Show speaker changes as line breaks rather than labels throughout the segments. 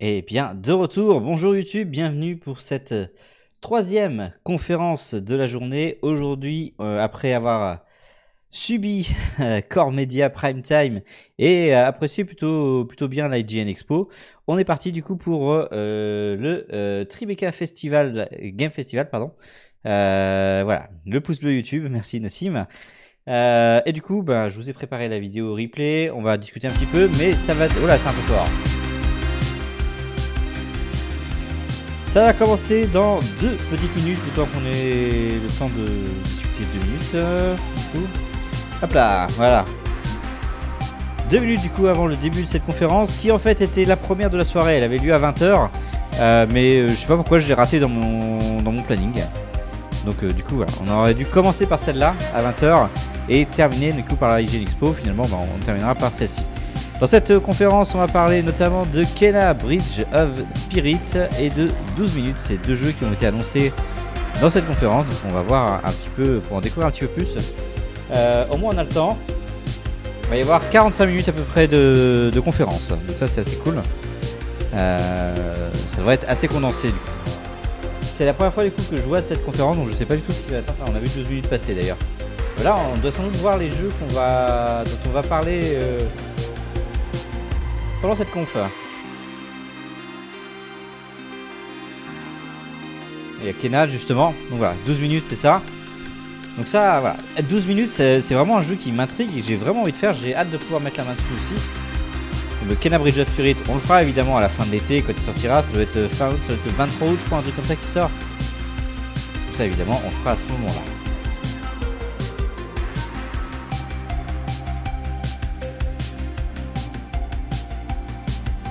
Eh bien, de retour, bonjour YouTube, bienvenue pour cette troisième conférence de la journée. Aujourd'hui, après avoir subi Core Media Prime Time et apprécié plutôt bien l'IGN Expo, on est parti du coup pour le Tribeca Festival, Game Festival, pardon. Voilà, le pouce bleu YouTube, merci Nassim. Et du coup, je vous ai préparé la vidéo replay, on va discuter un petit peu, mais ça va... Oh là, c'est un peu fort. Ça va commencer dans 2 petites minutes, le temps qu'on ait le temps de discuter 2 minutes. Du coup. Hop là, voilà. 2 minutes du coup avant le début de cette conférence, qui en fait était la première de la soirée. Elle avait lieu à 20h, mais je sais pas pourquoi je l'ai raté dans mon planning. Donc du coup voilà, on aurait dû commencer par celle-là à 20h et terminer du coup par la IGN Expo. Finalement, on terminera par celle-ci. Dans cette conférence, on va parler notamment de Kena Bridge of Spirit et de 12 minutes. C'est 2 jeux qui ont été annoncés dans cette conférence. Donc on va voir un petit peu, pour en découvrir un petit peu plus. Au moins on a le temps. Il va y avoir 45 minutes à peu près de conférence. Donc ça c'est assez cool. Ça devrait être assez condensé du coup. C'est la première fois du coup que je vois cette conférence, donc je sais pas du tout ce qui va être. On a vu 12 minutes passer d'ailleurs. Là on doit sans doute voir les jeux dont on va parler pendant cette conf. Il y a Kena justement, donc voilà, 12 minutes c'est ça. Donc ça, voilà, 12 minutes c'est vraiment un jeu qui m'intrigue et que j'ai vraiment envie de faire, j'ai hâte de pouvoir mettre la main dessus aussi. Le Kena Bridge of Spirit, on le fera évidemment à la fin de l'été quand il sortira, ça doit être fin août, le 23 août je crois, un truc comme ça qui sort. Donc ça évidemment on le fera à ce moment-là.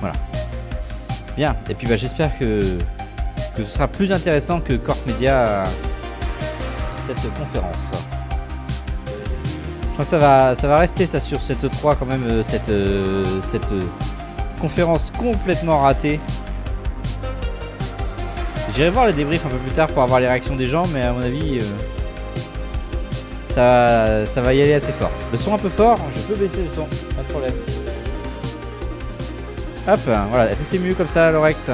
Voilà. Bien, et puis j'espère que ce sera plus intéressant que Core Media cette conférence. Donc ça va rester ça sur cette 3 quand même, cette conférence complètement ratée. J'irai voir les débriefs un peu plus tard pour avoir les réactions des gens, mais à mon avis ça va y aller assez fort. Le son un peu fort, je peux baisser le son, pas de problème. Hop, voilà, est-ce que c'est mieux comme ça Lorex ?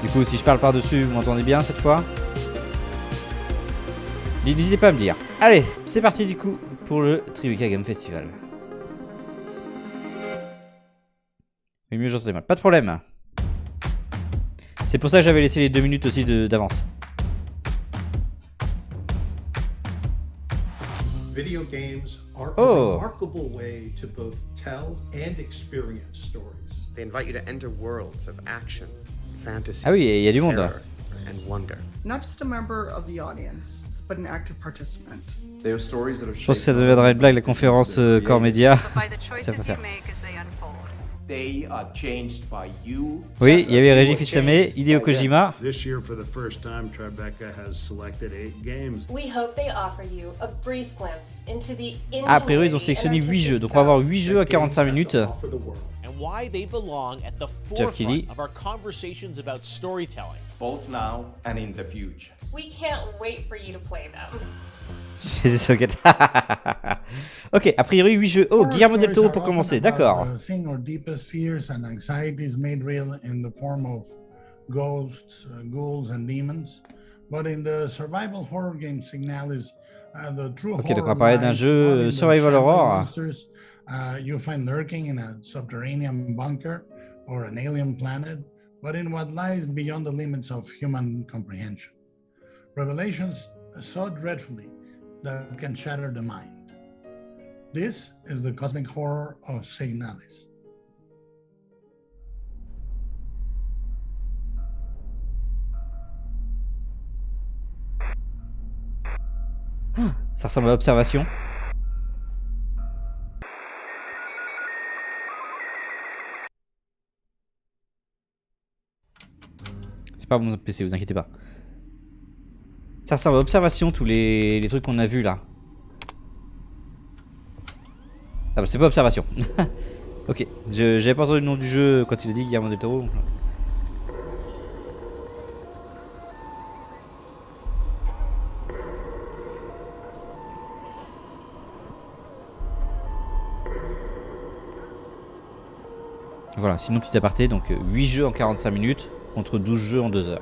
Du coup, si je parle par-dessus, vous m'entendez bien cette fois ? N'hésitez pas à me dire. Allez, c'est parti du coup pour le Tribeca Games Festival. Mais mieux j'entendais mal. Pas de problème. C'est pour ça que j'avais laissé les 2 minutes aussi d'avance.
Video games are a remarkable way to both tell and experience stories.
They invite you to enter worlds of action, fantasy,
Ah oui, il y a du monde.
and wonder.
Not just a member of the audience, but an active participant.
Je pense que ça deviendra une blague la conférence Core Media. Ça va faire. Oui, il y avait Rediffusion, Hideo Kojima.
This year, for the first time, Tribeca has selected 8 games.
We hope they offer you a brief glimpse into the
Ah, a priori, ils ont sélectionné 8 jeux. Donc, on va avoir 8 jeux à 45 minutes.
And why they belong at the
Kelly.
forefront of our conversations about storytelling.
Both now and in the future.
We can't wait for you to play them.
C'est des sockets. Ok, a priori 8 jeux. Oh, Guillermo del Toro pour commencer, d'accord.
Seeing our deepest fears and anxieties made real in the form of ghosts, ghouls and demons. But in the survival horror game Signalis, the true
Ok, donc on va
horror
parler d'un
lies
jeu
not in the
survival
shadowy
horror.
monsters you find lurking in a subterranean bunker or an alien planet, but in what lies beyond the limits of human comprehension. Revelations so dreadfully that can shatter the mind. This is the cosmic horror of Signalis.
Ça ressemble à l'observation. C'est pas mon PC, vous inquiétez pas. Ça ressemble à l'observation, tous les trucs qu'on a vus là. Ah bah c'est pas observation. Ok, j'avais pas entendu le nom du jeu quand il a dit Guillermo del Toro. Voilà, sinon petit aparté, donc 8 jeux en 45 minutes contre 12 jeux en 2 heures.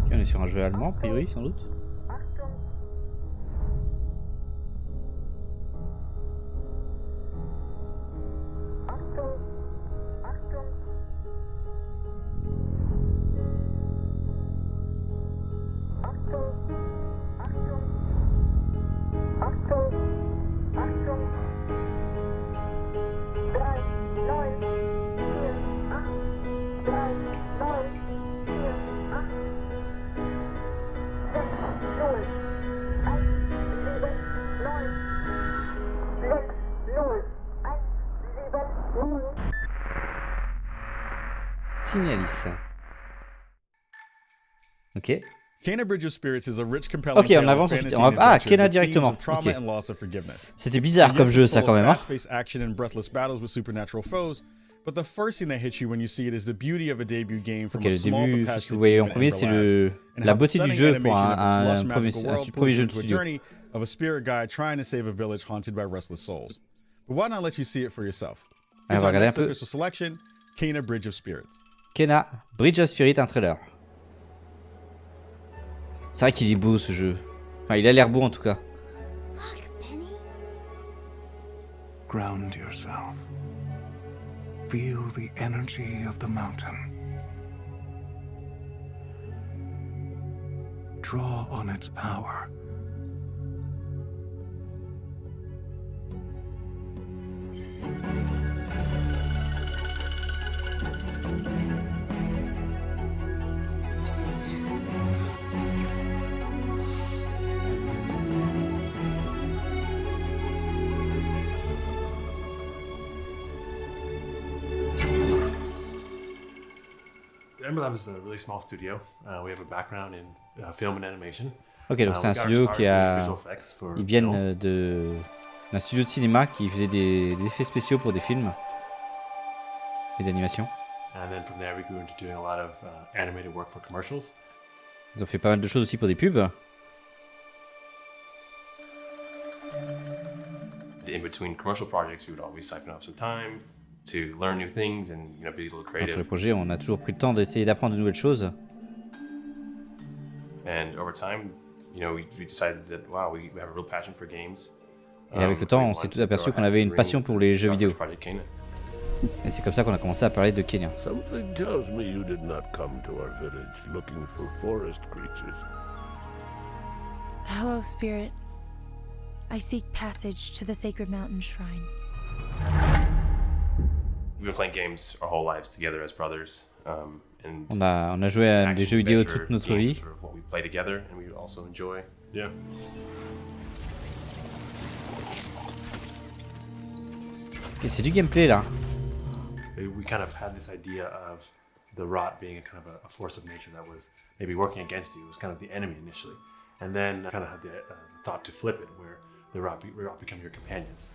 Ok, on est sur un jeu allemand, a priori, sans doute. Signalis. Ok.
Kena Bridge of Spirits is a rich, compelling
Ok, on
tale of
avance
fantasy
ensuite.
and
Ah,
adventure
Kena
with
directement.
themes of trauma
Ok.
and loss of forgiveness.
C'était bizarre comme
Yes,
jeu
it's
ça
full
quand
of
même. Hein.
fast-paced action and breathless battles with supernatural foes, but the first thing that hits you when you see it is the beauty of a debut game from
Ok,
a
le
small
début,
but
ce que
passionate
vous voyez
team
en
at
premier,
Ember
c'est
Labs, and
la
how the
beauté du
stunning
jeu pour
animation of this lush,
un
magical world
premier
pulls
jeu
you
de
into a
studio.
journey of a spirit guide trying to save a village haunted by restless souls. But why not let you see it for yourself?
Allez, on
Here's
va
our
regarder un
next
peu.
official selection, Kena Bridge of Spirits.
Kena, Bridge of Spirit, un trailer. C'est vrai qu'il est beau ce jeu. Enfin, il a l'air beau en tout cas.
Ground yourself. Feel the energy of the mountain. Draw on its power.
Ember Lab is a really small studio. We have a background in film and animation.
Ok, donc c'est un studio qui a... Ils viennent d'un studio de cinéma qui faisait des effets spéciaux pour des films et d'animation.
And then from there we grew into doing a lot of animated work for commercials.
Ils ont fait pas mal de choses aussi pour des pubs.
In between commercial projects, we would always siphon off some time to learn new things and be a little creative.
Entre les projets, on a toujours pris le temps d'essayer d'apprendre de nouvelles choses.
And over time, we decided that wow, we have a real passion for games.
Et avec le temps, on s'est tout aperçu qu'on avait une passion pour les jeux vidéo. Et c'est comme ça qu'on a commencé à parler de Kena.
Something tells me you did not come to our village looking for forest creatures.
Hello, Spirit. I seek passage to the sacred mountain shrine.
We've been playing games our whole lives together as brothers.
On a joué à des jeux vidéo toute notre vie.
Sort of what we play together and we also enjoy. Yeah.
Ok, c'est du gameplay là.
We kind of had this idea of the rot being a kind of a force of nature that was maybe working against you. It was kind of the enemy initially, and then I kind of had the thought to flip it, where the rot become your companions.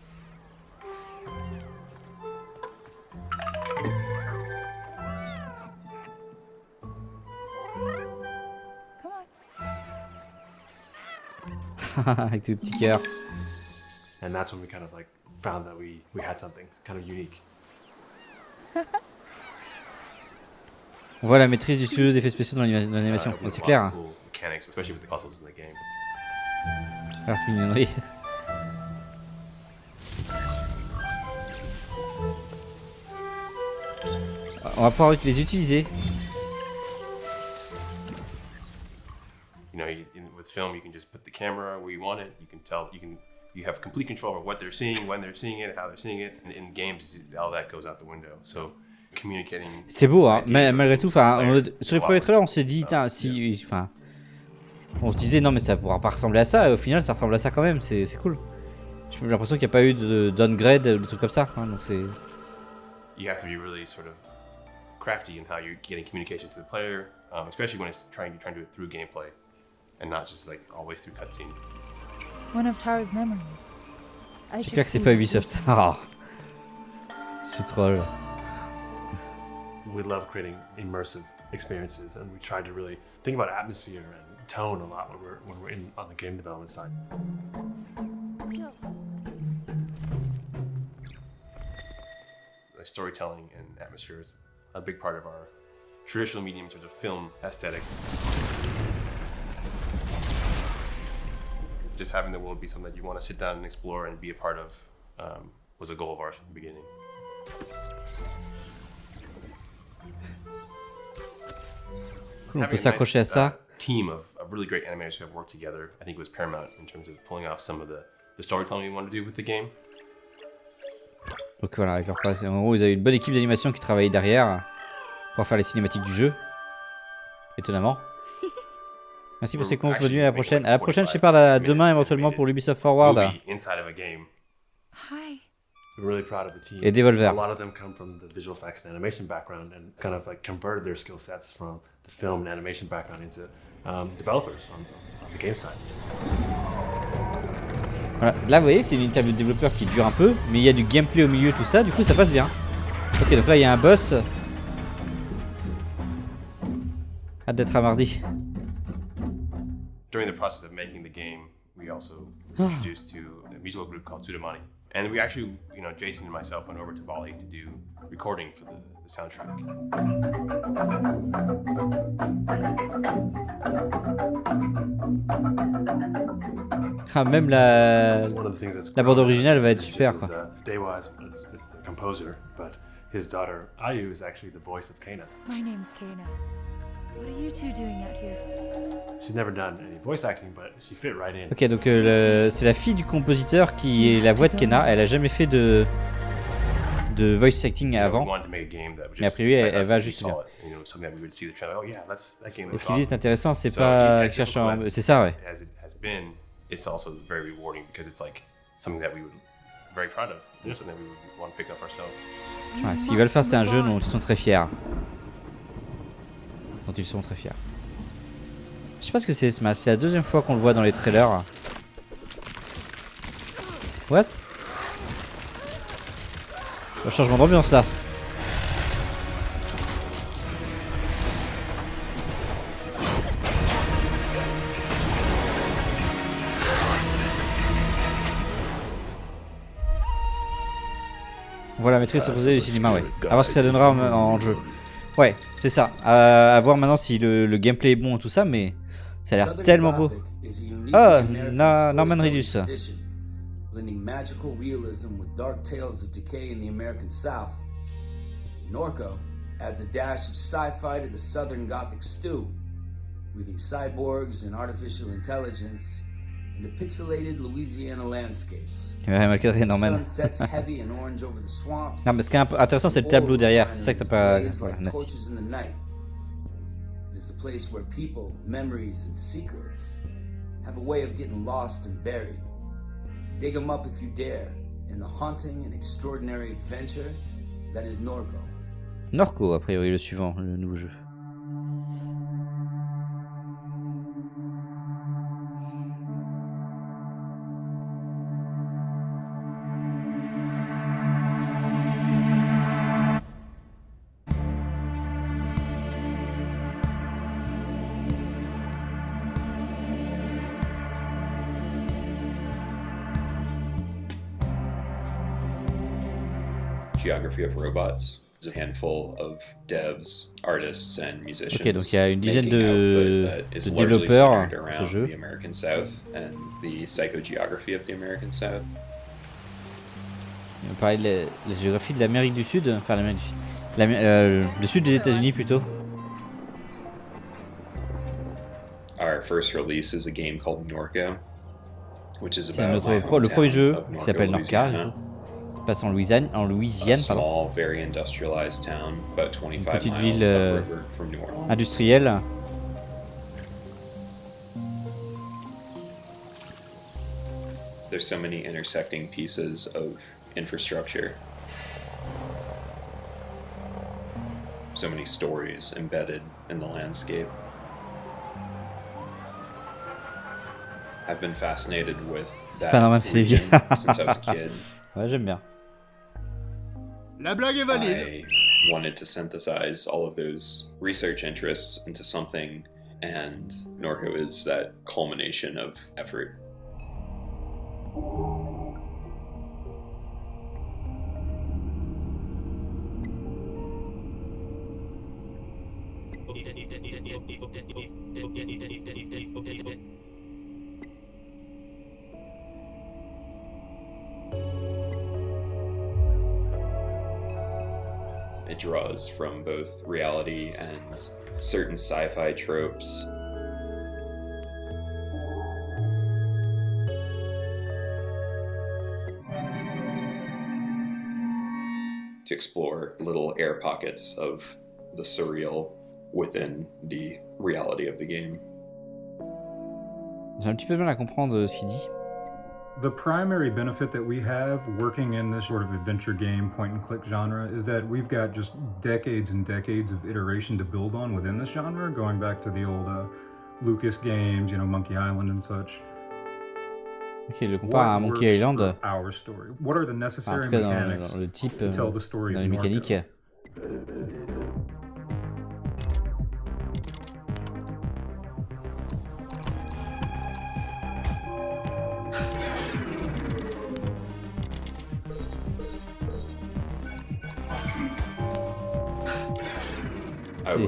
Avec le petit cœur.
And that's when we kind of like found that we had something kind of unique.
On voit la maîtrise du studio d'effets spéciaux dans l'animation. C'est clair.
Cool mechanics, especially with the puzzles in the game.
Ah, c'est mignonnerie. On va pouvoir les utiliser.
You know, with film, you can just put the camera where you want it. You can tell, you have complete control over what they're seeing, when they're seeing it, how they're seeing it. And in games, all that goes out the window. So communicating.
C'est beau, hein. Mais malgré tout, sur les premiers trailers, on s'est dit, tiens, si, enfin, on se disait non, mais ça pourra pas ressembler à ça. Et au final, ça ressemble à ça quand même. C'est cool. J'ai l'impression qu'il n'y a pas eu de downgrade, de trucs comme ça. Hein, donc c'est.
You have to be really sort of crafty in how you're getting communication to the player, especially when it's trying to do it through gameplay, and not just like always through cutscene.
One of Tara's memories.
C'est clair que c'est pas Ubisoft. Ah, c'est troll.
We love creating immersive experiences, and we try to really think about atmosphere and tone a lot when we're in on the game development side. The storytelling and atmosphere is a big part of our traditional medium in terms of film aesthetics. Just having the world be something that you want to sit down and explore and be a part of was a goal of ours from the beginning.
On peut s'accrocher à ça.
Team of really great animators who have worked together, I think was paramount in terms of pulling off some of the storytelling we wanted to do with the game.
Donc voilà, en gros, ils avaient une bonne équipe d'animation qui travaillait derrière pour faire les cinématiques du jeu. Étonnamment. Merci pour ces contenus, à la prochaine. À la prochaine, je sais pas, demain éventuellement pour l'Ubisoft Forward.
Hi.
We're really proud of the team.
Et Devolver.
A lot of them come from the visual effects and animation background and kind of like converted their skill sets from the film and animation background into developers on the game side.
Voilà. Là, vous voyez, c'est une interview de développeur qui dure un peu, mais il y a du gameplay au milieu, tout ça, du coup ça passe bien. Ok, donc là il y a un boss. Hâte d'être à mardi.
During the process of making the game, we also introduced to a musical group called Sudamani. And we actually, you know, Jason and myself went over to Bali to do recording for the soundtrack.
Ah, même la bande originale va être super, quoi.
Dewa is the composer, but his daughter Ayu is actually the voice of Kana.
My name's Kana. What are you two doing out here?
She's never done any voice acting, but she fit right in.
Ok, donc c'est la fille du compositeur qui est la voix de Kena. Elle a jamais fait de voice acting avant. Mais a priori, elle va juste bien. Et ce qui dit est intéressant, c'est pas cherchant. C'est ça, ouais.
It's also very rewarding because it's like something that we would very proud of, something that we would want to pick up ourselves.
Ouais, ce qu'ils veulent faire, c'est un jeu dont ils sont très fiers. Dont ils sont très fiers. Je sais pas ce que c'est ce masque, c'est la deuxième fois qu'on le voit dans les trailers. What? Le changement d'ambiance là. Voilà, maîtrise opposée du cinéma, ouais. À voir ce que ça donnera en jeu. Ouais, c'est ça. À voir maintenant si le gameplay est bon et tout ça, mais ça a l'air tellement beau. Oh, Norman Reedus.
Blending magical realism with dark tales of decay in the American South. Norco adds a dash of sci-fi to the Southern Gothic stew, weaving cyborgs and artificial intelligence into pixelated Louisiana landscapes.
Ouais, malgré Norman. Non, mais ce qui est intéressant, c'est le tableau derrière. C'est ça que t'as pas. Voilà, merci.
It is a place where people, memories, and secrets have a way of getting lost and buried. Dig them up if you dare, in the haunting and extraordinary adventure that is Norco.
Norco, a priori, le suivant, le nouveau jeu.
geography of robots. There's a handful of devs, artists, and musicians.
Ok, donc il y a une dizaine
making
de
output that is largely
développeurs
centered
sur ce
around
jeu.
the American South and the psychogeography of the American South.
On parlait de la géographie de l'Amérique du Sud, enfin l'Amérique du Sud, le sud des États-Unis plutôt.
Our first release is a game called Norco, which is
C'est
about
le premier jeu
of
qui s'appelle Norca,
Louisiana.
passe en Louisiane,
A
pardon.
small, very industrialized town, about 25
Petite
miles
ville
upriver from New Orleans.
industrielle.
There's so many intersecting pieces of infrastructure. So many stories embedded in the landscape. I've been fascinated with
Pas normal,
that
c'est
region
vieux.
since I was a kid.
Ouais, j'aime bien.
La blague est valide.
I wanted to synthesize all of those research interests into something, and Norco is that culmination of effort. It draws from both reality and certain sci-fi tropes. To explore little air pockets of the surreal within the reality of the game.
J'ai un petit peu de mal à comprendre ce qu'il dit.
The primary benefit that we have working in this sort of adventure game point-and-click genre is that we've got just decades and decades of iteration to build on within this genre, going back to the old Lucas games, you know, Monkey Island and such.
Ok, il le compare à Monkey Island.
Our story. What are the
Enfin, en
necessary
tout cas,
mechanics
dans le type,
to tell the story
dans
of
les
Norco?
mécaniques.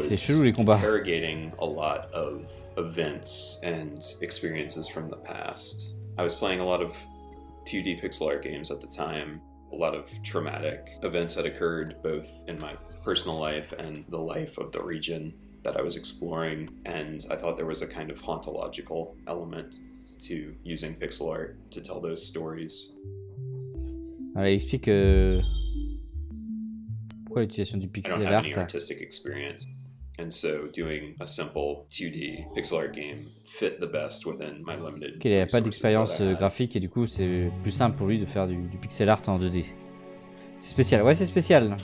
C'est chelou les combats.
Interrogating a lot of events and experiences from the past. I was playing a lot of 2D pixel art games at the time. A lot of traumatic events had occurred both in my personal life and the life of the region that I was exploring, and I thought there was a kind of hauntological element to using pixel art to tell those stories.
Alors, il explique pourquoi l'utilisation du
I
pixel
don't have any
art.
artistic experience, and so doing a simple 2D pixel art game fit the best within my limited
Il n'a pas
resources
d'expérience
that I had.
graphique et du coup c'est plus simple pour lui de faire du pixel art en 2D. C'est spécial, ouais c'est spécial.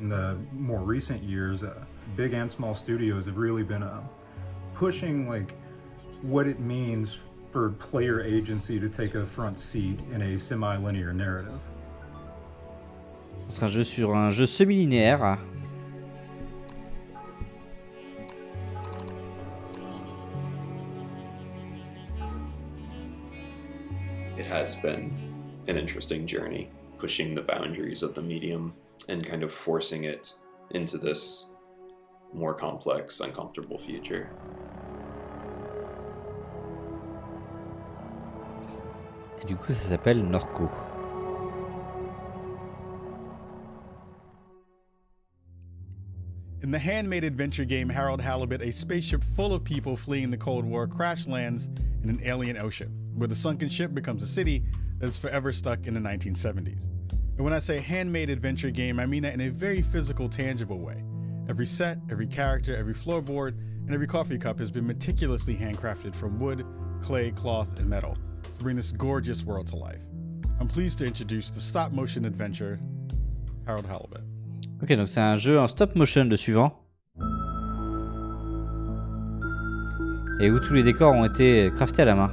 In the more recent years, big and small studios have really been pushing like what it means for player agency to take a front seat in a semi-linear narrative.
Ce sera un jeu sur un jeu semi-linéaire.
It has been an interesting journey, pushing the boundaries of the medium and kind of forcing it into this more complex, uncomfortable future.
Et du coup ça s'appelle Norco.
In the handmade adventure game Harold Halibut, a spaceship full of people fleeing the Cold War crash lands in an alien ocean, where the sunken ship becomes a city that is forever stuck in the 1970s. And when I say handmade adventure game, I mean that in a very physical, tangible way. Every set, every character, every floorboard, and every coffee cup has been meticulously handcrafted from wood, clay, cloth, and metal to bring this gorgeous world to life. I'm pleased to introduce the stop-motion adventure, Harold Halibut.
Ok, donc c'est un jeu en stop motion de suivant. Et où tous les décors ont été craftés à la main.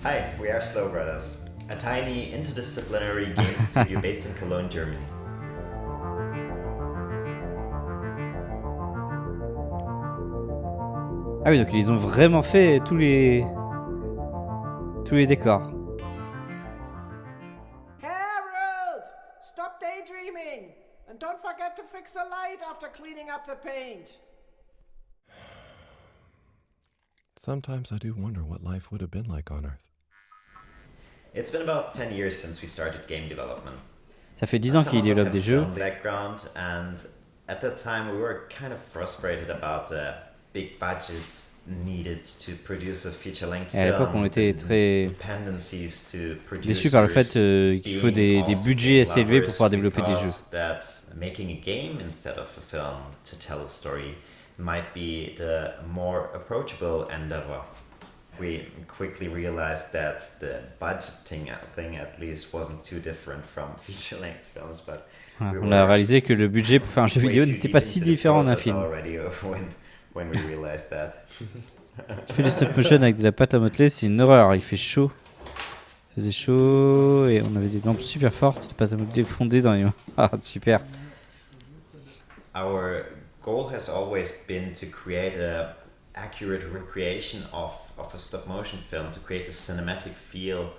Hi, we are Slow Brothers, a tiny interdisciplinary game studio based in Cologne, Germany.
Ah oui, donc ils ont vraiment fait tous les décors.
Harold! Stop daydreaming! And don't forget to fix the light after cleaning up the paint.
Sometimes I do wonder what life would have been like on Earth.
It's been about 10 years since we started game development.
Ça fait 10 ans qu'ils développent des jeux.
Background, and at that time we were kind of frustrated about the big budgets needed to produce a feature-length film.
Et à l'époque, on était très déçus par le fait qu'il faut des budgets assez élevés pour pouvoir développer des jeux.
That making a game instead of a film to tell a story might be the more approachable endeavor. We quickly realized that the budgeting thing at least wasn't too different from feature-length films, but
on a réalisé que le budget pour faire un jeu vidéo n'était pas si différent d'un film.
When we realized that.
Je fais du stop motion avec de la pâte à modeler, c'est une horreur. Il fait chaud. Il faisait chaud et on avait des lampes super fortes. La pâte à modeler fondée dans les mains. Ah, super.
Our goal has always been to create a accurate recreation of a stop motion film, to create a cinematic feel.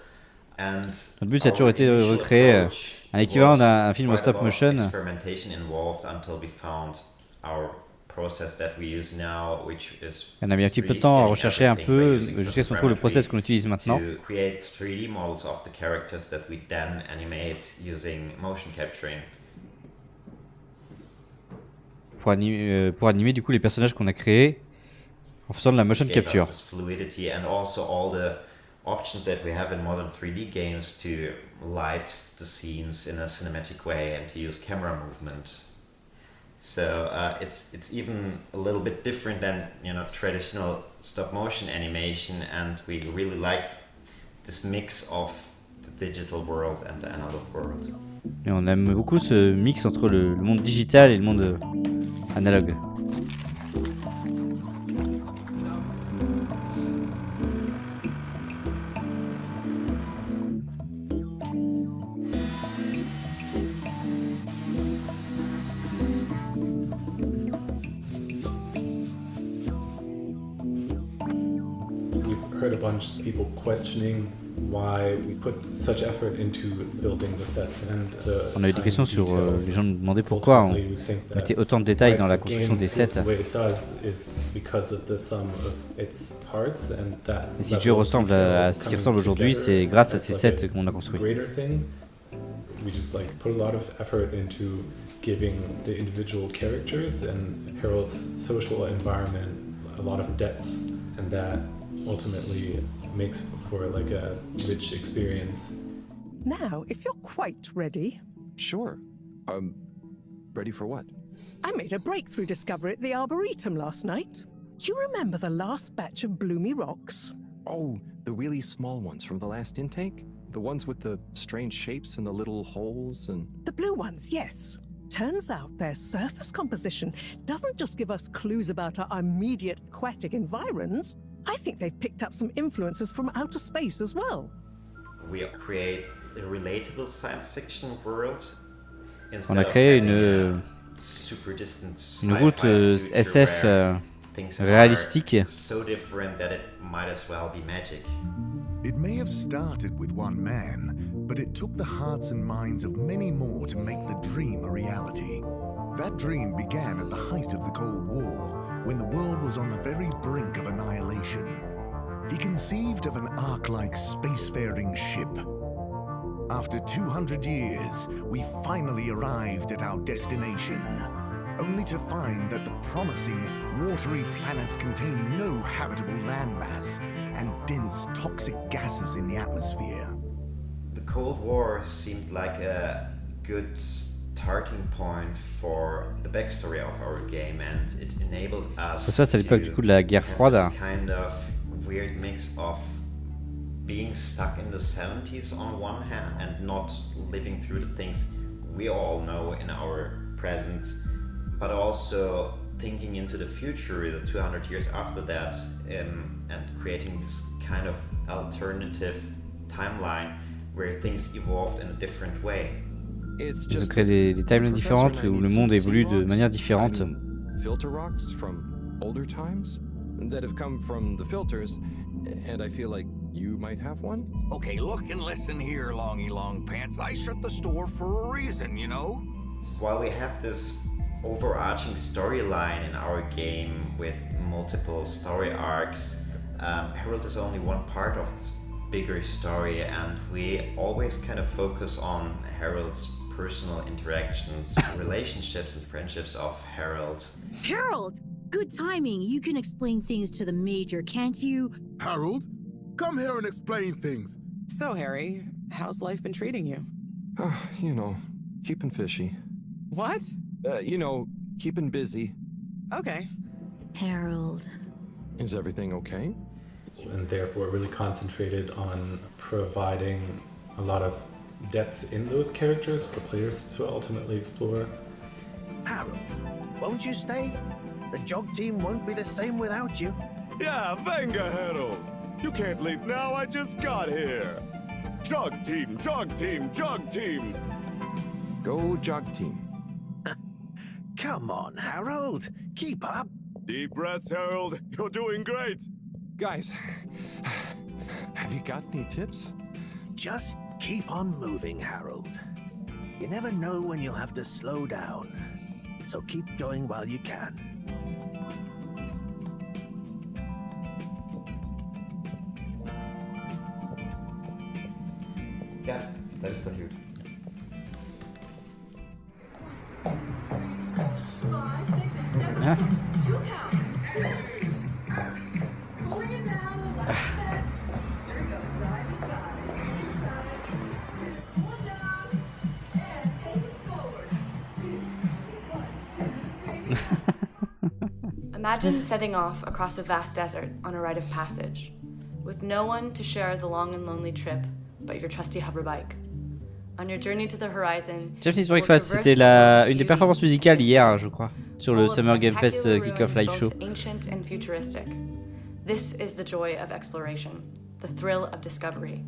And
notre but, ça a toujours été de recréer un équivalent d'un film au stop motion.
Experimentation involved until we found our process that we use now, which is
on a mis un petit peu de temps à rechercher un peu jusqu'à ce qu'on trouve le process qu'on utilise maintenant.
To create 3D models of the characters that we then animate using motion capturing.
Pour animer du coup les personnages qu'on a créés en faisant de la motion capture.
Fluidity and also all the options that we have in modern 3D games to light the scenes in a cinematic way and to use camera movement. So it's even a little bit different than traditional stop motion animation, and we really liked this mix of the digital world and the analog world.
Et on aime beaucoup ce mix entre le monde digital et le monde analogue.
Heard a bunch of people questioning why we put such effort into building the sets and the
on a eu des questions sur les gens nous demandaient pourquoi on mettait autant de détails dans la construction des sets. Et si le jeu ressemble à ce qui ressemble aujourd'hui, c'est grâce à ces sets qu'on a construits.
We just put a lot of effort into giving the individual characters and Harold's social environment a lot of depth, and that ultimately makes for a rich experience.
Now, if you're quite ready.
Sure. Ready for what?
I made a breakthrough discovery at the Arboretum last night. You remember the last batch of bloomy rocks?
Oh, the really small ones from the last intake? The ones with the strange shapes and the little holes and...
The blue ones, yes. Turns out their surface composition doesn't just give us clues about our immediate aquatic environs. I think they've picked up some influences from outer space as well.
We create a relatable science fiction world.
On a créé une route SF réalistique.
So different that it might as well be magic.
It may have started with one man, but it took the hearts and minds of many more to make the dream a reality. That dream began at the height of the Cold War, when the world was on the very brink of annihilation. He conceived of an Ark-like spacefaring ship. After 200 years, we finally arrived at our destination, only to find that the promising, watery planet contained no habitable landmass and dense toxic gases in the atmosphere.
The Cold War seemed like a good starting point for the backstory of our game, and it enabled us
Ça c'est à l'époque du coup de la guerre froide.
Kind of weird mix of being stuck in the 70s on one hand and not living through the things we all know in our present, but also thinking into the future, the 200 years after that, and creating this kind of alternative timeline where things evolved in a different way.
Ils ont créé des timelines différentes où le monde évolue de manière différente.
Filter rocks from older times that have come from the filters, and I feel like you might have one.
Okay, look and listen here, Longy Long Pants. I shut the store for a reason, you know?
While we have this overarching storyline in our game with multiple story arcs, Harold is only one part of this bigger story, and we always kind of focus on Harold's personal interactions, relationships and friendships of Harold.
Harold! Good timing. You can explain things to the Major, can't you?
Harold, come here and explain things.
So, Harry, how's life been treating you?
You know, keeping fishy.
What?
You know, keeping busy.
Okay.
Harold.
Is everything okay?
And therefore really concentrated on providing a lot of depth in those characters for players to ultimately explore.
Harold, won't you stay? The jog team won't be the same without you.
Yeah, venga, Harold. You can't leave now, I just got here. Jog team, jog team, jog team.
Go jog team.
Come on, Harold. Keep up.
Deep breaths, Harold. You're doing great.
Guys, have you got any tips?
Just keep on moving, Harold. You never know when you'll have to slow down. So keep going while you can.
Ja, dat is toch goed.
Huh?
Imagine setting off across a vast desert on a rite of passage, with no one to share the long and lonely trip but your trusty hover bike. On your journey to the horizon,
Japanese Breakfast, c'était une des performances musicales hier, je crois, sur le Summer Game Fest Kick-Off Live Show.
Ancient and futuristic. This is the joy of exploration, the thrill of discovery.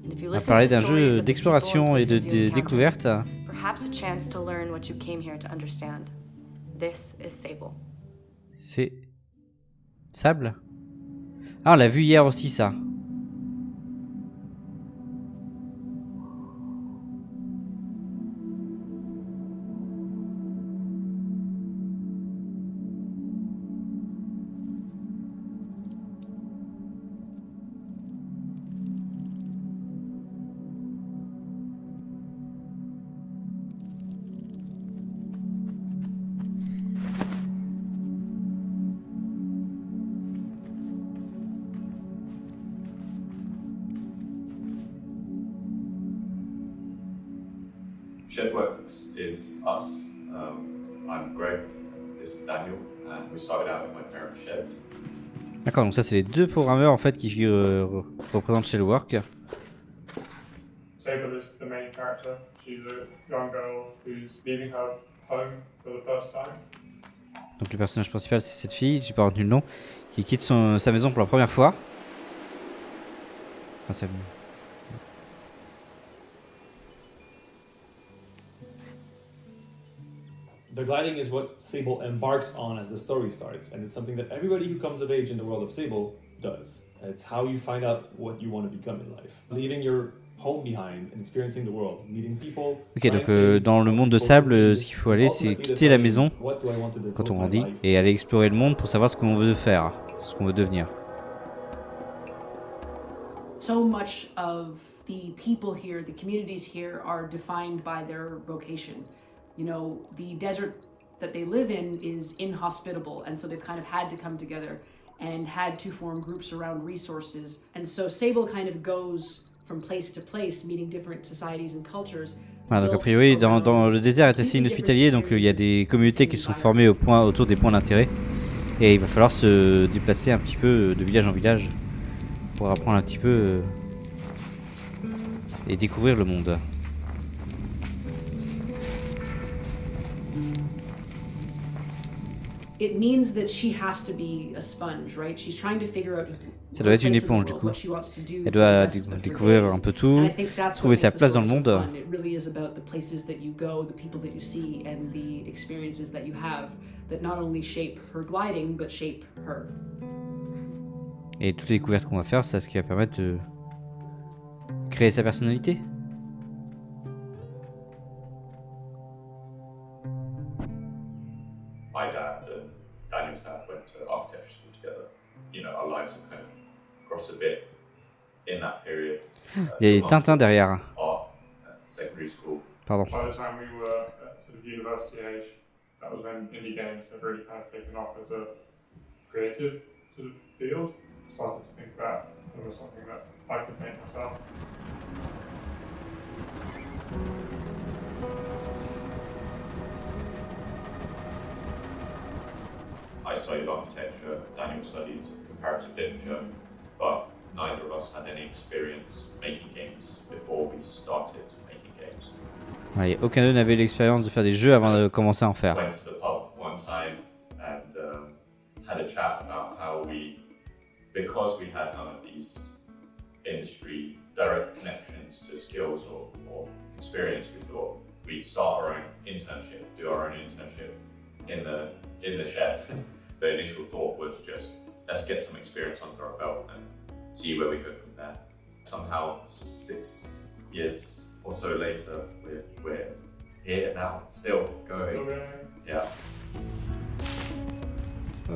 And if you
On va
listen
parler
to the
d'un
stories
jeu
of the
d'exploration
people and
et de
places you encounter,
découverte.
perhaps a chance to learn what you came here to understand. This is Sable.
C'est Sable. Ah, on l'a vu hier aussi, ça.
Shedworks is us. I'm Greg, this is Daniel, and we started out in my parents' shed.
D'accord, donc ça c'est les deux programmeurs en fait qui représentent Shellwork.
Sable is the main character. She's a young girl who's leaving her home for the first time.
Donc le personnage principal c'est cette fille, j'ai pas retenu le nom, qui quitte sa maison pour la première fois. Enfin, ça...
The gliding is what Sable embarks on as the story starts, and it's something that everybody who comes of age in the world of Sable does. It's how you find out what you want to become in life. Leaving your home behind and experiencing the world, meeting people.
Ok, donc dans le monde de Sable, ce qu'il faut aller, c'est quitter la maison quand on grandit et aller explorer le monde pour savoir ce qu'on veut faire, ce qu'on veut devenir.
So much of the people here, the communities here, are defined by their vocation. You know, the desert that they live in is inhospitable, and so they've kind of had to come together and had to form groups around resources. And so Sable kind of goes from place to place, meeting different societies and cultures.
Voilà, donc a priori, dans le désert est assez inhospitalier, donc il y a des communautés qui sont formées autour des points d'intérêt. Et il va falloir se déplacer un petit peu de village en village pour apprendre un petit peu et découvrir le monde.
It means that she has to be a sponge, right? She's trying to figure out
Ça doit être une éponge du coup. Elle doit découvrir un peu tout, trouver sa place dans le monde.
It really is about the places that you go, the people that you see, and the experiences that you have that not only shape her gliding, but shape her.
Et toutes les découvertes qu'on va faire, c'est ce qui va permettre de créer sa personnalité.
My dad and Daniel's dad went to architecture school together. You know, our lives have kind of crossed a bit in that period.
Il y a Tintin derrière.
Art at secondary school.
Pardon.
By the time we were at sort of university age, that was when indie games had really kind of taken off as a creative sort of field. I started to think about there was something that I could make myself.
I studied architecture, Daniel studied comparative literature, but neither of us had any experience making games before we started making games.
Ouais, aucun d'eux n'avait l'expérience de faire des jeux avant de commencer à en faire.
Went to the pub one time and had a chat about how because we had none of these industry direct connections to skills or experience, we thought we'd start our own internship, do our own internship in the shed. The initial thought was just, let's get some experience under our belt and see where we go from there. Somehow 6 years or so later, we're here now, still going. Yeah.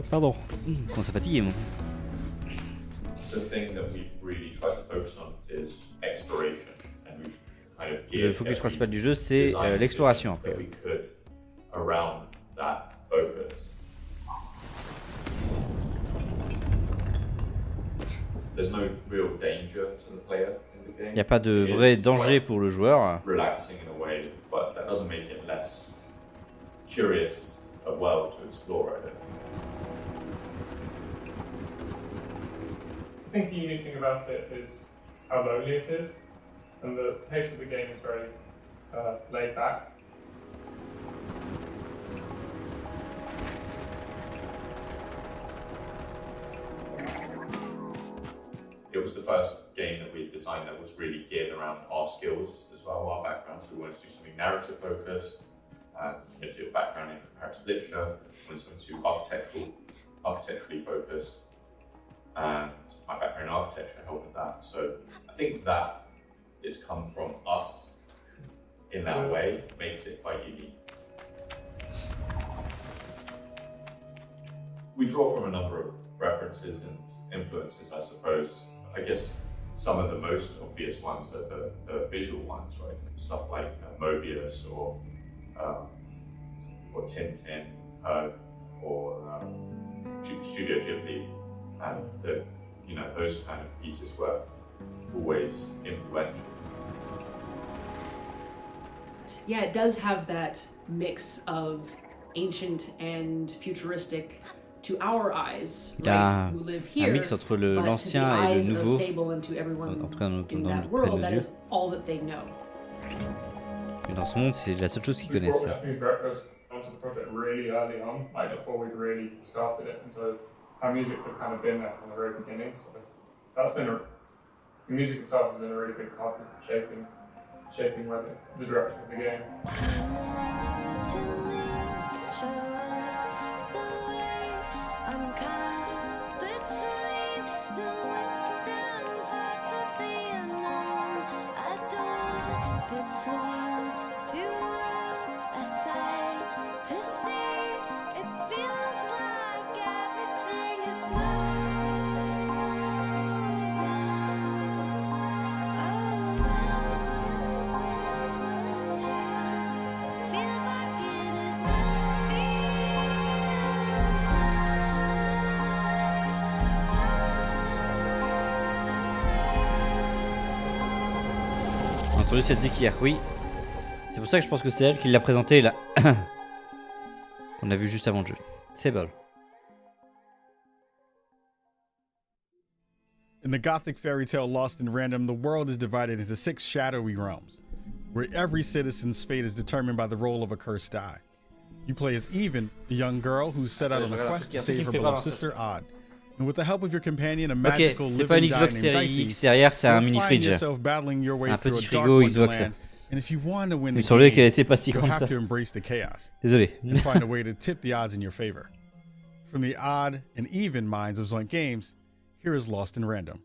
Pardon, comment ça fatigue moi.
The thing that we really try to focus on is exploration, and we kind of
Le focus principal du jeu, c'est l'exploration après.
We could around that focus. There's no real danger to the player in the game.
Il n'y a pas de vrai danger pour le joueur.
Relaxing in a way, but that doesn't make it less curious a world to explore. I think.
I think the unique thing about it is how lonely it is, and the pace of the game is very laid back.
It was the first game that we designed that was really geared around our skills as well, our backgrounds. We wanted to do something narrative focused, we wanted to do a background in comparative literature, we wanted something architecturally focused, and my background in architecture helped with that. So I think that it's come from us in that way makes it quite unique. We draw from a number of references and influences, I suppose. I guess some of the most obvious ones are the visual ones, right? Stuff like Mobius or Tintin, or Studio Ghibli, and those kind of pieces were always influential.
Yeah, it does have that mix of ancient and futuristic to our eyes, right, who live here,
un mix entre l'ancien et le nouveau,
and to everyone
en tout cas
in that world, that is all that they know.
Mais dans ce monde, c'est la seule chose qu'ils connaissent.
We brought breakfast onto the project really early on, like before we'd really started it, and so our music had kind of been there from the very beginning. So that's been the music itself has been a really big part of shaping the direction of the game.
I'm caught between the winding parts of the unknown. I don't between two worlds, a sight to see. It feels like everything is moving. Feels like it is moving.
On a entendu cette zik hier, oui. C'est pour ça que je pense que c'est elle qui l'a présenté là. On a vu juste avant le jeu. C'est bol.
In the Gothic fairy tale Lost in Random, the world is divided into 6 shadowy realms, where every citizen's fate is determined by the roll of a cursed die. You play as Even, a young girl who's set out on a quest to save her beloved sister Odd. And with the help of your companion, a magical
c'est pas une
living
Xbox
guy named
Series
Dicey,
X, derrière c'est un
you'll
mini
find
fridge.
yourself battling your
C'est
way
un
through
petit
a dark
frigo Xbox.
wonderland. And if you want to win
Il me
the
semblait qu'elle
game,
était pas si
you'll
grande.
have to embrace the chaos.
Désolé.
And find a way to tip the odds in your favor. From the odd and even minds of Zoink Games, here is Lost in Random.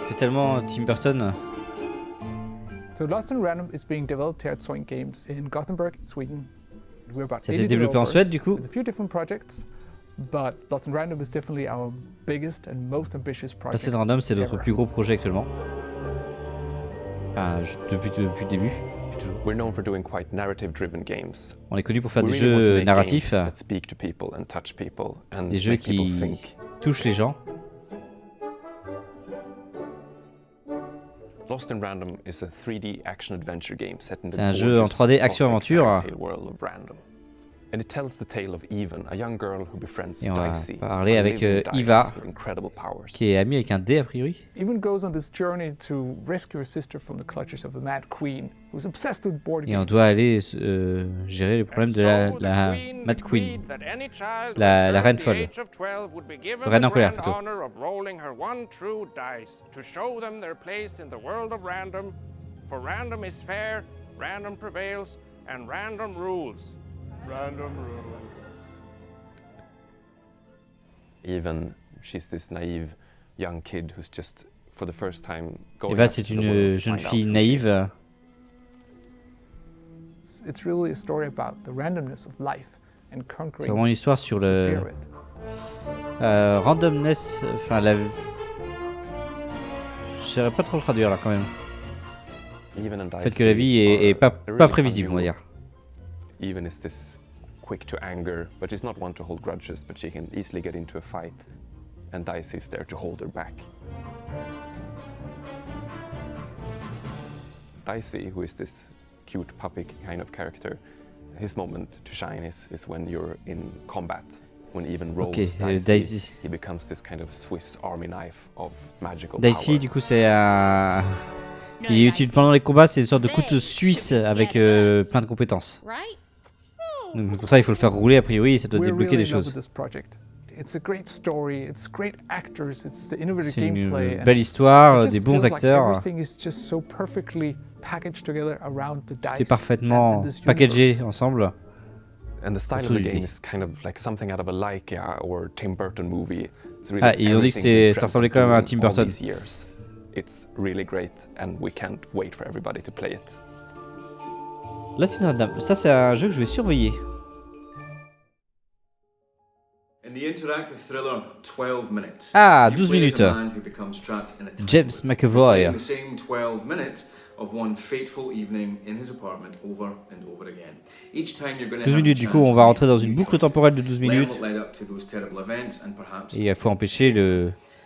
C'est tellement Tim Burton.
So Lost in Random is being developed here at Zoink Games in Gothenburg, Sweden. We're about
Ça a été développé en Suède du coup.
with a few different projects, but Lost in Random is definitely our biggest and most ambitious project.
Lost in Random, c'est notre
ever.
plus gros projet actuellement. Enfin, depuis le début.
We're known for doing quite narrative-driven games.
On est connu pour faire
We
des
really want to
jeux
make
narratifs,
games that speak to people and touch people and
des jeux
make people
qui
think.
touchent les gens.
Lost in Random is a 3D action-adventure game set in the
C'est un jeu en 3D action-aventure.
gothic fairy tale world of Random. And it tells the tale of Even, a young girl who befriends
Et on va
Dicey,
parler
a
avec
living dice
Eva,
with incredible powers.
qui est amie avec un dé a priori.
Even goes on this journey to rescue her sister from the clutches of the Mad Queen, who's obsessed with board
Et on
games.
doit aller gérer le problème de la Mad Queen, la reine folle. Reine en colère plutôt.
honor of rolling her one true dice to show them their place in the world of random. For random is fair, random prevails, and random rules. Random rules.
Even, she's this naive young kid who's just, for the first time, going
Eva,
out
c'est
into the world
une
to
jeune
find out
fille
who she
naïve.
is.
It's really a story about the randomness of life and
C'est
conquering
vraiment une histoire sur le
fear of it.
randomness, enfin la. Je saurais pas trop le traduire là quand même.
Even and
Le fait que la vie est pas prévisible, on va dire.
Even is this quick to anger, but she's not one to hold grudges, but she can easily get into a fight, and Dicey is there to hold her back. Dicey, who is this cute puppy kind of character, his moment to shine is when you're in combat. When Even rolls
Dicey.
he becomes this kind of Swiss army knife of magical
Dicey,
power.
du coup, c'est un. Il est utile pendant les combats, c'est une sorte de couteau suisse avec plein de compétences. Donc pour ça, il faut le faire rouler a priori et ça doit
We're
débloquer
really
des
in love
choses.
with this project. It's a great story, it's great actors, it's the innovative
C'est une
gameplay. and
belle histoire,
it
des
just
bons
feels like
acteurs.
everything is just so perfectly packaged together around the dice.
C'est parfaitement
and this
packagé
universe.
ensemble.
And the style of
Tout
the
est
game
dit.
is kind of like something out of a Laika or Tim Burton movie. It's really
Ah, ils ont dit que
everything we
ça
dreamt
ressemblait
of
quand même à
doing
Tim
all
Burton.
these years. It's really great and we can't wait for everybody to play it.
Là, c'est ça, c'est un jeu que je vais surveiller.
In the interactive thriller 12 minutes,
Ah,
you
12
play as
minutes.
a man who becomes trapped in a time
James
loop,
McAvoy.
replaying the same 12 minutes of one fateful evening in his apartment over and over again. Each time you're going to
12
have
minutes,
the
du
chance
coup, on
to
va
make
rentrer dans
new
une boucle
choices.
temporelle de 12
Learn
minutes.
what led up to those terrible events and perhaps
Et il faut empêcher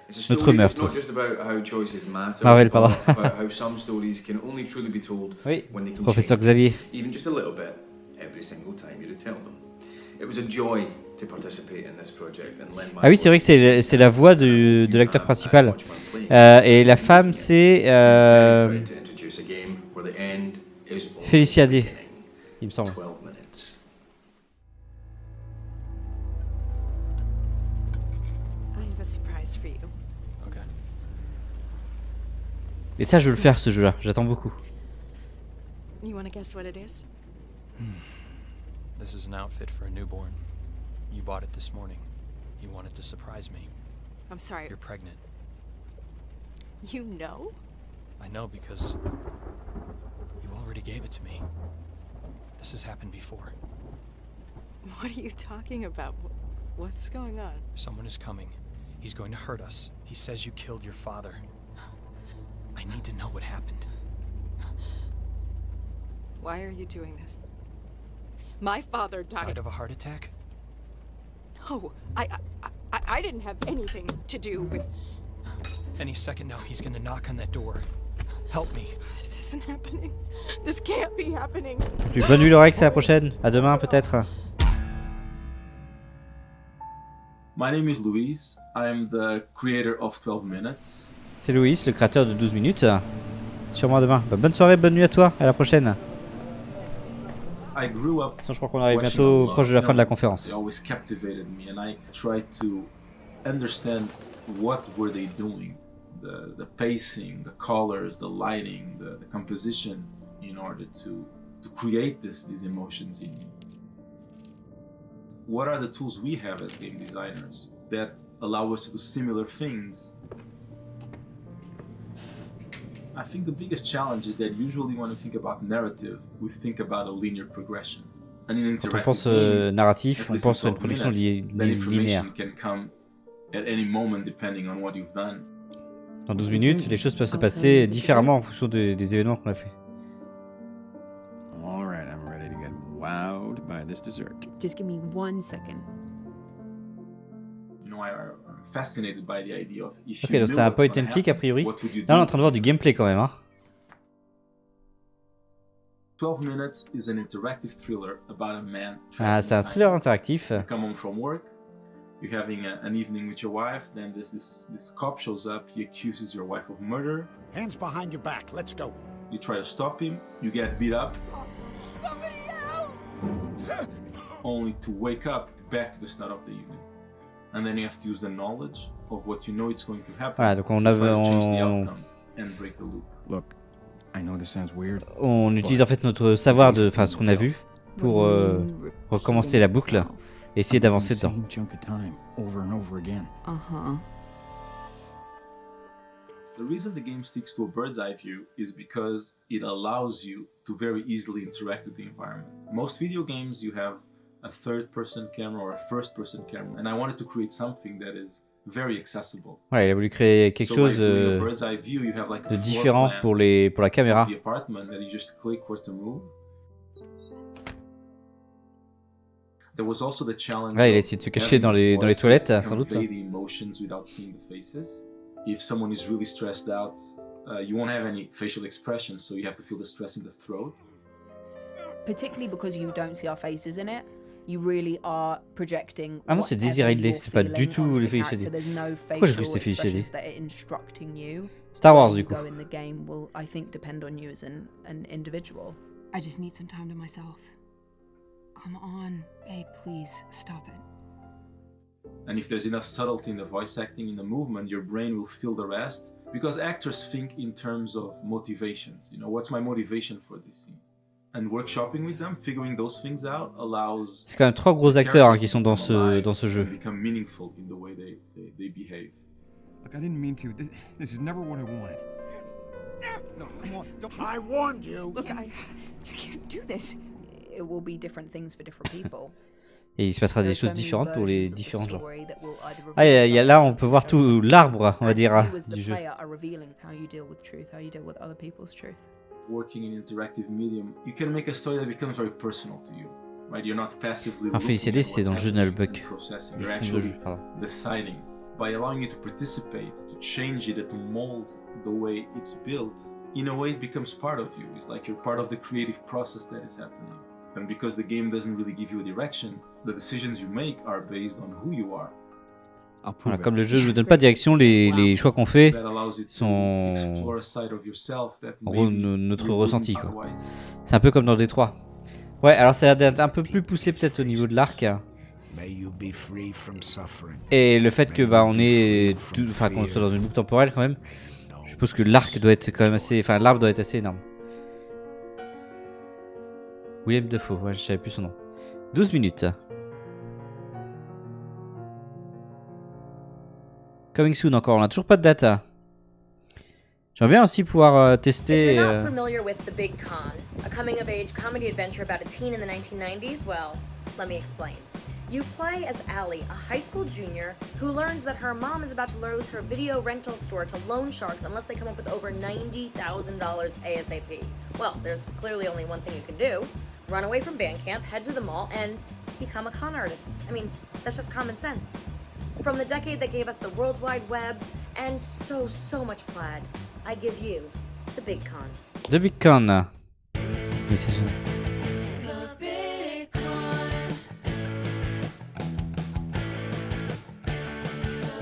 It's a
notre
story that's
meurtre.
not just about how choices matter,
Marvel,
but
pardon.
about how some stories can only truly be told
Oui,
when they can
professeur
change,
Xavier.
even just a little bit, every single time you retell them. It was a joy to participate in this project and lend my
Ah oui, c'est vrai que c'est la voix de l'acteur principal. Et la femme, c'est
to introduce a game where the end is only
Félicia
the
D,
beginning.
il me semble.
12 minutes.
I have a surprise for you.
Okay.
Et ça, je veux le faire, ce jeu-là. J'attends beaucoup.
You want to guess what it is?
This is an outfit for a newborn. You bought it this morning. You wanted to surprise me.
I'm sorry.
You're pregnant.
You know?
I know because you already gave it to me. This has happened before.
What are you talking about? What's going on?
Someone is coming. He's going to hurt us. He says you killed your father. I need to know what happened.
Why are you doing this? My father died.
Died of a heart attack?
No, I didn't have anything to do with.
Any second now, he's gonna knock on that door. Help me.
This isn't happening. This can't be happening.
Puis bonne nuit, Lorex, à la prochaine. À demain, peut-être.
My name is Luis. I'm the creator of 12 Minutes.
C'est Louis, le créateur de 12 minutes. Sûrement demain. Bah, bonne soirée, bonne nuit à toi. À la prochaine.
I grew up
Je crois qu'on arrive
watching
bientôt
a lot
proche de la
of
fin de la
films.
conférence.
They always captivated me, and I tried to understand what were they doing, the pacing, the colors, the lighting, the composition, in order to create these emotions in me. What are the tools we have as game designers that allow us to do similar things? I think the biggest challenge is that usually when we think about narrative, we think about a linear progression. And in
Quand on
interactive
pense
game,
narratif,
at
on
least
pense
in
à une
12
production
minutes, that
linéaire.
information can come at any moment depending on what you've done.
Dans 12 minutes, les choses peuvent se passer différemment en fonction des événements qu'on a fait.
All right, I'm ready to get wowed by this dessert.
Just give me 1 second.
You know, I'm fascinated by the idea of if
Ok,
you
donc
knew
c'est un
what's
point
gonna
and click a
happen,
priori.
what would you
Là, on est en
do?
train de voir du gameplay quand même. Hein.
12 minutes is an interactive thriller about a man
Ah, c'est un thriller interactif.
You come home from work, you're having an evening with your wife, then this cop shows up, he accuses your wife of murder.
Hands behind your back, let's go.
You try to stop him, you get beat up, only to wake up back to the start of the evening. And then you have to use the knowledge of what you know it's going to happen.
Voilà, donc
to try to change the outcome and break the loop.
Look, I know this sounds weird.
On utilise en fait notre savoir de, enfin ce qu'on a vu, pour recommencer la boucle et essayer d'avancer dedans.
Chunk of time over and over again.
The reason the game sticks to a bird's eye view is because it allows you to very easily interact with the environment. Most video games, you have a third-person camera or a first-person camera, and I wanted to create something that is very accessible.
Voilà, il a voulu créer quelque chose
doing a bird's eye view, you have like a
de
floor
différent
plan
pour la caméra.
of the apartment that you just click where to move. There was also the challenge.
Ouais, il a essayé de se cacher dans les toilettes, sans doute.
Convey the emotions without seeing the faces. If someone is really stressed out, you won't have any facial expression, so you have to feel the stress in the throat.
Particularly because you don't see our faces in it, you really are projecting.
Ah non, c'est Daisy Ridley, c'est pas du tout les Felicia Day. Pourquoi j'ai cru que c'était Felicia Day? Star Wars du coup.
In the game will, I think, depend on you as an individual.
I just need some time to myself. Come on, babe, please stop it.
And if there's enough subtlety in the voice acting, in the movement, your brain will feel the rest. Because actors think in terms of motivations. You know, what's my motivation for this scene? And workshopping with them, figuring those things out allows.
C'est quand même 3 gros acteurs hein, qui sont dans ce jeu.
Become meaningful in the way they behave.
Look, I didn't mean to. This is never what I wanted.
No, come on. I warned you.
Look, you can't do this.
It will be different things for different people.
Et il se passera des choses différentes pour les différents genres. Ah, là, on peut voir tout l'arbre, on va dire, du jeu.
Working in interactive medium, you can make a story that becomes very personal to you, right? You're not passively
Alors, Félicia Day, c'est dans le jeu de Nullbuck.
You're actually deciding by allowing you to participate, to change it, and to mold the way it's built. In a way, it becomes part of you. It's like you're part of the creative process that is happening. And because the game doesn't really give you a direction, the decisions you make are based on who you are.
Voilà, comme le jeu ne vous donne pas de direction, les choix qu'on fait sont en gros notre ressenti. C'est un peu comme dans Détroit. Ouais, alors ça a l'air d'être un peu plus poussé peut-être au niveau de l'arc. Et le fait que on est, enfin qu'on soit dans une boucle temporelle quand même, je suppose que l'arc doit être quand même assez, enfin l'arbre doit être assez énorme. William Defoe, ouais, je savais plus son nom. 12 minutes. Coming soon encore, on a toujours pas de data. J'aimerais bien aussi pouvoir tester.
If you're not familiar with The Big Con, a coming-of-age comedy adventure about a teen in the 1990s, well, let me explain. You play as Allie, a high school junior who learns that her mom is about to lose her video rental store to loan sharks unless they come up with over $90,000 ASAP. Well, there's clearly only one thing you can do. Run away from band camp, head to the mall, and become a con artist. I mean, that's just common sense. From the decade that gave us the World Wide Web and so much plaid, I give you The Big Con.
The Big Con. Message.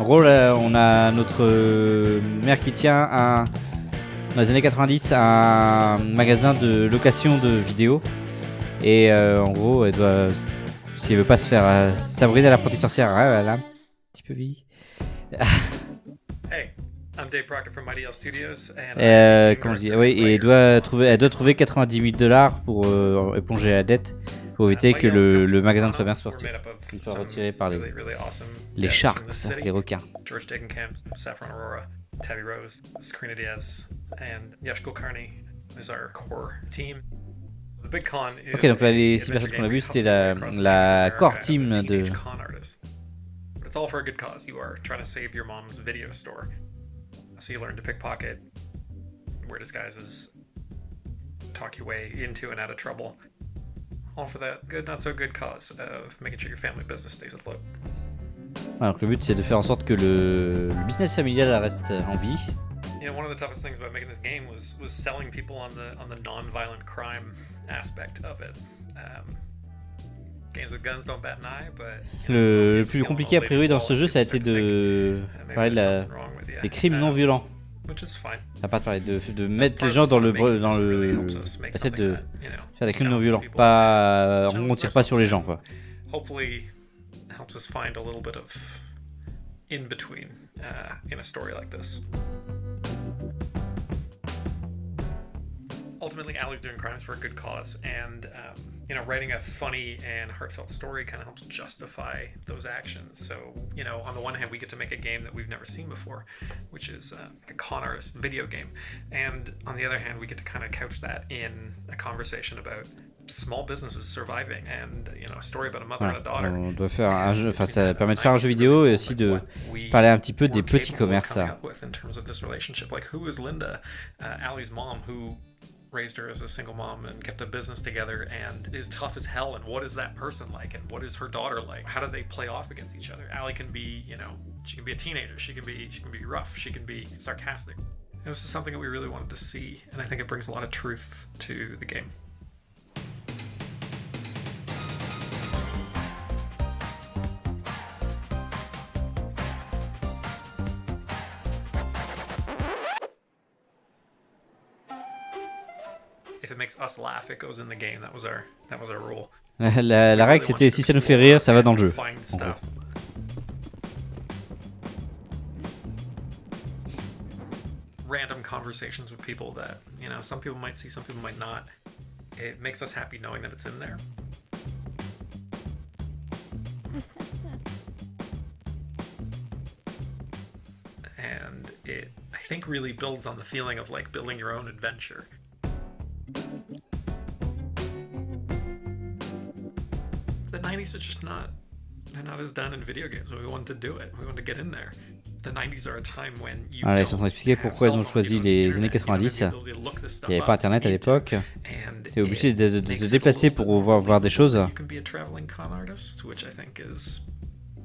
En gros, là, on a notre mère qui tient dans les années 90 un magasin de location de vidéos. Et en gros, elle doit, si elle veut pas se faire Sabrina l'apprentie sorcière, elle a un petit peu vieilli.
Hey, I'm Dave Proctor from IDL Studios, and
Comment je dis, oui, et elle doit trouver 90 000 $ pour éponger la dette, pour éviter que le magasin ne soit bien sorti, qu'il soit retiré par les sharks, les requins.
George Degenkamp, Saffron Aurora, Tabby Rose, Sabrina Diaz, and Yash Kulkarni is our core team. The big con is
ok, donc là, les 6 personnes qu'on a vues, c'était la core team de...
It's all for a good cause. You are trying to save your mom's video store. So you learn to pickpocket, wear disguises, talk your way into and out of trouble. All for that good, not so good cause of making sure your family business stays afloat.
Voilà, donc le but c'est de faire en sorte que le business familial reste en vie.
You know, one of the toughest things about making this game was selling people on the non-violent crime aspect of it. Games with guns don't bat an eye, but
Le plus compliqué a priori dans ce jeu, ça a été de parler des crimes non violents. À part de parler de mettre les gens dans la tête de faire des crimes non violents. Pas, on tire pas sur les gens, quoi.
Hopefully helps us find a little bit of in between in a story like this. Ultimately, Allie's doing crimes for a good cause, and you know, writing a funny and heartfelt story kind of helps justify those actions. So, you know, on the one hand, we get to make a game that we've never seen before, which is a con artist video game, and on the other hand, we get to kind of couch that in a conversation about small businesses surviving, and you know, a story about a mother and a daughter.
On doit faire un jeu, enfin, ça permet de faire un jeu vidéo et aussi de parler un petit peu des petits commerces.
In terms of this relationship, like who is Linda, Allie's mom, who raised her as a single mom and kept a business together and is tough as hell, and what is that person like, and what is her daughter like? How do they play off against each other? Allie can be, you know, she can be a teenager, she can be rough, she can be sarcastic. And this is something that we really wanted to see, and I think it brings a lot of truth to the game. If it makes us laugh, it goes in the game. That was our rule.
La règle c'était si ça nous fait rire, ça va dans le jeu.
Random conversations with people that, you know, some people might see, some people might not. It makes us happy knowing that it's in there. And it, I think, really builds on the feeling of like building your own adventure. The 90s are just they're not as done in video games, so we wanted to do it. We wanted to get in there. The 90s are a time when you
Voilà, ils sont en train d'expliquer pourquoi ils ont choisi les années 90. Il n'y avait pas internet à l'époque. Tu es obligé de te déplacer pour voir des choses.
You can be a traveling con artist, which I think is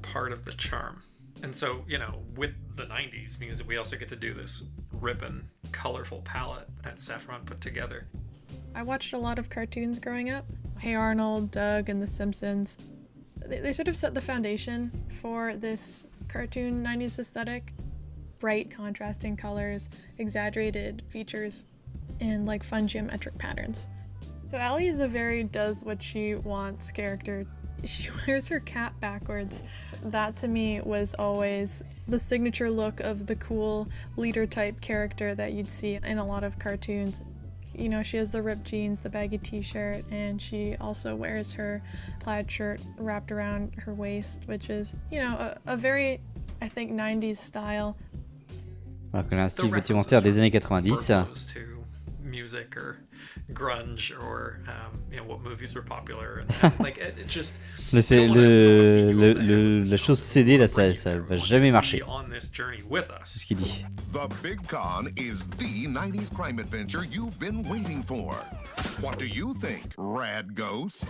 part of the charm. And so, you know, with the 90s means that we also get to do this ribbon, colorful palette that Saffron put together.
I watched a lot of cartoons growing up. Hey Arnold, Doug, and The Simpsons. They sort of set the foundation for this cartoon 90s aesthetic. Bright, contrasting colors, exaggerated features, and like fun geometric patterns. So Allie is a very does what she wants character. She wears her cap backwards. That to me was always the signature look of the cool leader type character that you'd see in a lot of cartoons. You know, she has the ripped jeans, the baggy t-shirt, and she also wears her plaid shirt wrapped around her waist, which is, you know, a very, I think, 90s style.
Voilà, qu'on a un style vestimentaire des années 90.
Music or grunge or you know, what movies were popular, and like it just
la chose CD là, ça va jamais marcher. C'est ce qu'il dit.
The Big Con is the 90s crime adventure you've been waiting for. What do you think, Rad Ghost?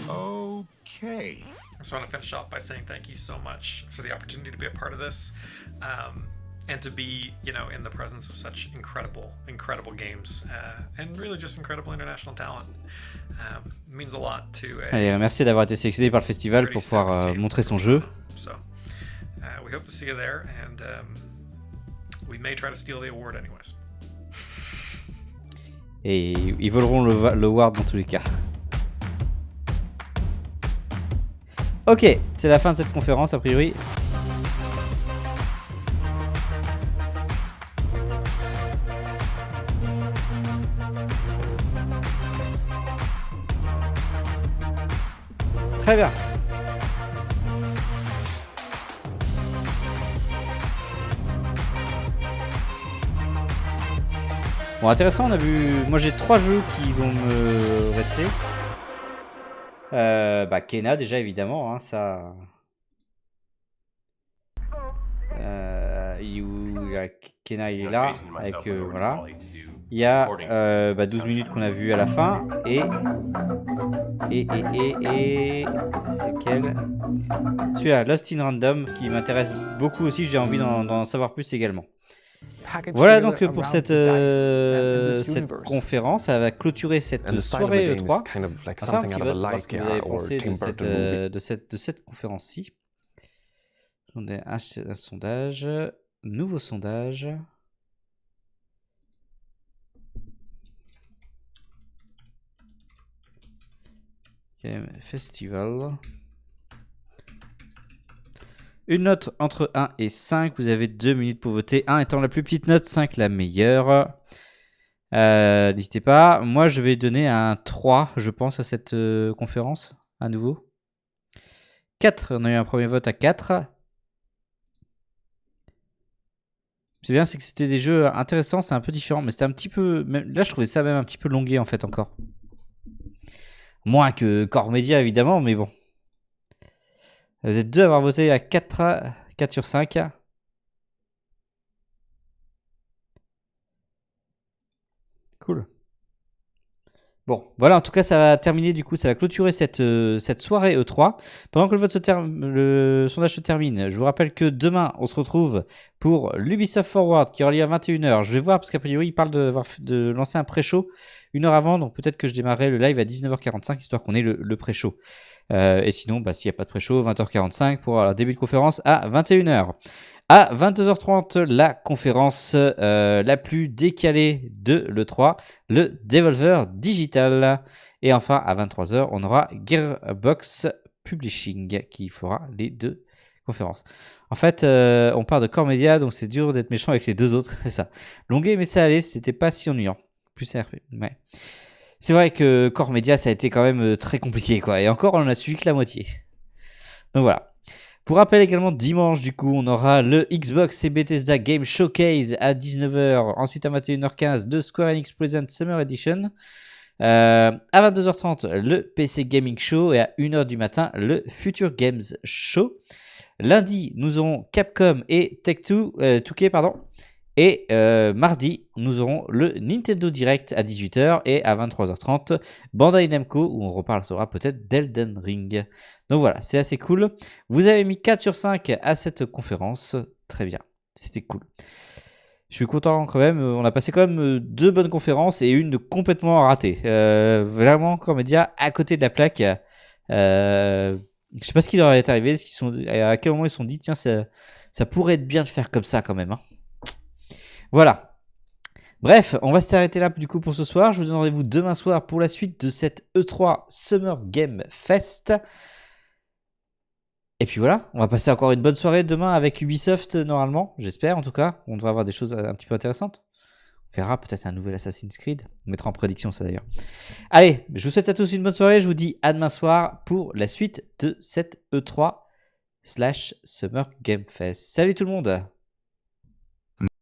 Okay.
I just want to finish off by saying thank you so much for the opportunity to be a part of this. And to be, you know, in the presence of such incredible games, and really just incredible international talent, means a lot to.
Allez, merci d'avoir été sélectionné par le festival pour pouvoir montrer son jeu.
So, we hope to see you there, and we may try to steal the award anyways.
Et ils voleront le award dans tous les cas. Ok, c'est la fin de cette conférence a priori. Très bien. Bon, intéressant, on a vu... Moi j'ai 3 jeux qui vont me rester. Kena déjà évidemment, hein, ça... Kena il est là, avec... voilà. Il y a 12 minutes qu'on a vu à la fin, et... C'est quel? Celui-là, Lost in Random, qui m'intéresse beaucoup aussi, j'ai envie d'en savoir plus également. Voilà donc pour cette conférence, ça va clôturer cette soirée E3. Enfin, un petit vote, voir ce que vous avez pensé de cette conférence-ci. On a un sondage, nouveau sondage. Game Festival. Une note entre 1 et 5, vous avez 2 minutes pour voter. 1 étant la plus petite note, 5 la meilleure. N'hésitez pas. Moi, je vais donner un 3, je pense, à cette conférence, à nouveau. 4, on a eu un premier vote à 4. C'est bien, c'est que c'était des jeux intéressants, c'est un peu différent, mais c'était un petit peu... Là, je trouvais ça même un petit peu longué, en fait, encore. Moins que Core Media, évidemment, mais bon. Vous êtes 2 à avoir voté à 4 sur 5. Cool. Bon, voilà, en tout cas, ça va terminer, du coup, ça va clôturer cette soirée E3. Pendant que le sondage se termine, je vous rappelle que demain, on se retrouve pour l'Ubisoft Forward, qui aura lieu à 21h. Je vais voir, parce qu'a priori, il parle de lancer un pré-show 1 heure avant, donc peut-être que je démarrerai le live à 19h45, histoire qu'on ait le pré-show. Et sinon, s'il n'y a pas de pré-show, 20h45 pour le début de conférence à 21h. À 22h30, la conférence la plus décalée de l'E3, le Devolver Digital. Et enfin, à 23h, on aura Gearbox Publishing qui fera les 2 conférences. En fait, on part de Core Media, donc c'est dur d'être méchant avec les 2 autres, c'est ça. Longuet, mais ça allait, c'était pas si ennuyant. Plus CRP, ouais. C'est vrai que Core Media, ça a été quand même très compliqué, quoi. Et encore, on en a suivi que la moitié. Donc voilà. Pour rappel également, dimanche, du coup, on aura le Xbox et Bethesda Game Showcase à 19h. Ensuite, à 21h15, le Square Enix Present Summer Edition. À 22h30, le PC Gaming Show. Et à 1h du matin, le Future Games Show. Lundi, nous aurons Capcom et Tech2K, pardon. Et mardi, nous aurons le Nintendo Direct à 18h et à 23h30, Bandai Namco, où on reparlera peut-être d'Elden Ring. Donc voilà, c'est assez cool. Vous avez mis 4 sur 5 à cette conférence. Très bien, c'était cool. Je suis content quand même. On a passé quand même 2 bonnes conférences et une complètement ratée. Vraiment, Core Media à côté de la plaque. Je sais pas ce qui leur est arrivé, à quel moment ils se sont dit, tiens, ça pourrait être bien de faire comme ça quand même, hein. Voilà. Bref, on va s'arrêter là du coup pour ce soir. Je vous donne rendez-vous demain soir pour la suite de cette E3 Summer Game Fest. Et puis voilà, on va passer encore une bonne soirée demain avec Ubisoft normalement, j'espère en tout cas. On devrait avoir des choses un petit peu intéressantes. On verra peut-être un nouvel Assassin's Creed. On mettra en prédiction ça d'ailleurs. Allez, je vous souhaite à tous une bonne soirée. Je vous dis à demain soir pour la suite de cette E3/Summer Game Fest. Salut tout le monde!